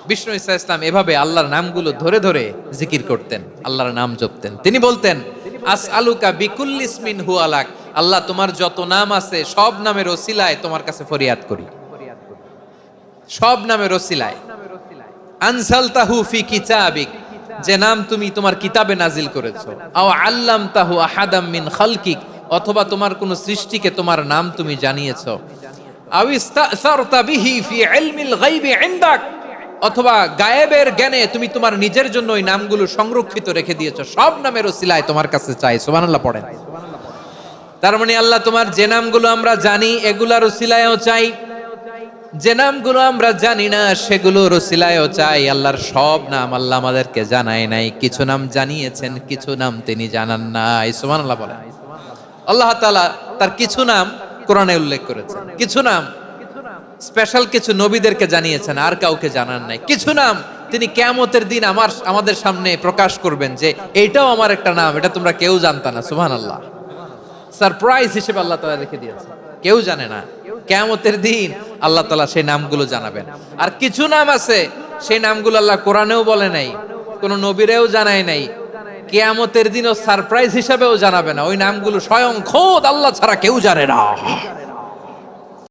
বিষ্ণু ঈসা ইসলাম এভাবে আল্লাহর নামগুলো ধরে ধরে জিকির করতেন, আল্লাহর নাম জপতেন। তিনি বলতেন, আসআলুকা বিকুল্লি ইসমিন হুয়া লাক, আল্লাহ তোমার যত নাম আছে সব নামের ওসিলায় তোমার কাছে ফরিয়াদ করি, সব নামের ওসিলায়। আনসালতাহু ফি কিতাবিক, যে নাম তুমি তোমার কিতাবে নাজিল করেছো, আও আল্লামতাহু আহাদাম মিন খালকিক, অথবা তোমার কোন সৃষ্টিকে তোমার নাম তুমি জানিয়েছো, আও ইস্তাসারতা বিহি ফি ইলমিল গায়বি ইনদাক, অথবা গায়েবের জ্ঞানে তুমি তোমার নিজের জন্য ওই নামগুলো সংরক্ষিত রেখে দিয়েছো, সব নামের ওসিলায় তোমার কাছে চাই। সুবহানাল্লাহ পড়েন। তার মানে আল্লাহ তোমার যে নামগুলো আমরা জানি এগুলার ওসিলায়ও চাই, যে নামগুলো আমরা জানি না সেগুলোর ওসিলায়ও চাই। আল্লাহর সব নাম আল্লাহ আমাদেরকে জানায় নাই, কিছু নাম জানিয়েছেন, কিছু নাম তিনি জানান নাই। সুবহানাল্লাহ বলেন। আল্লাহ তাআলা তার কিছু নাম কোরআনে উল্লেখ করেছেন, কিছু নাম স্পেশাল কিছু নবীদেরকে জানিয়েছেন, আর কাউকে জানান নাই। কিছু নাম তিনি কিয়ামতের দিন আমাদের সামনে প্রকাশ করবেন যে এইটাও আমার একটা নাম, এটা তোমরা কেউ জানতা না। সুবহানাল্লাহ। সারপ্রাইজ হিসেবে আল্লাহ তাআলা রেখে দিয়েছেন, কেউ জানে না। কিয়ামতের দিন আল্লাহ তাআলা সেই নামগুলো জানাবেন। আর কিছু নাম আছে সেই নামগুলো আল্লাহ কোরআনেও বলে নাই, কোন নবীরেও জানায় নাই, কিয়ামতের দিনও সারপ্রাইজ হিসেবেও জানাবে না। ওই নামগুলো স্বয়ং খোদ আল্লাহ ছাড়া কেউ জানে না।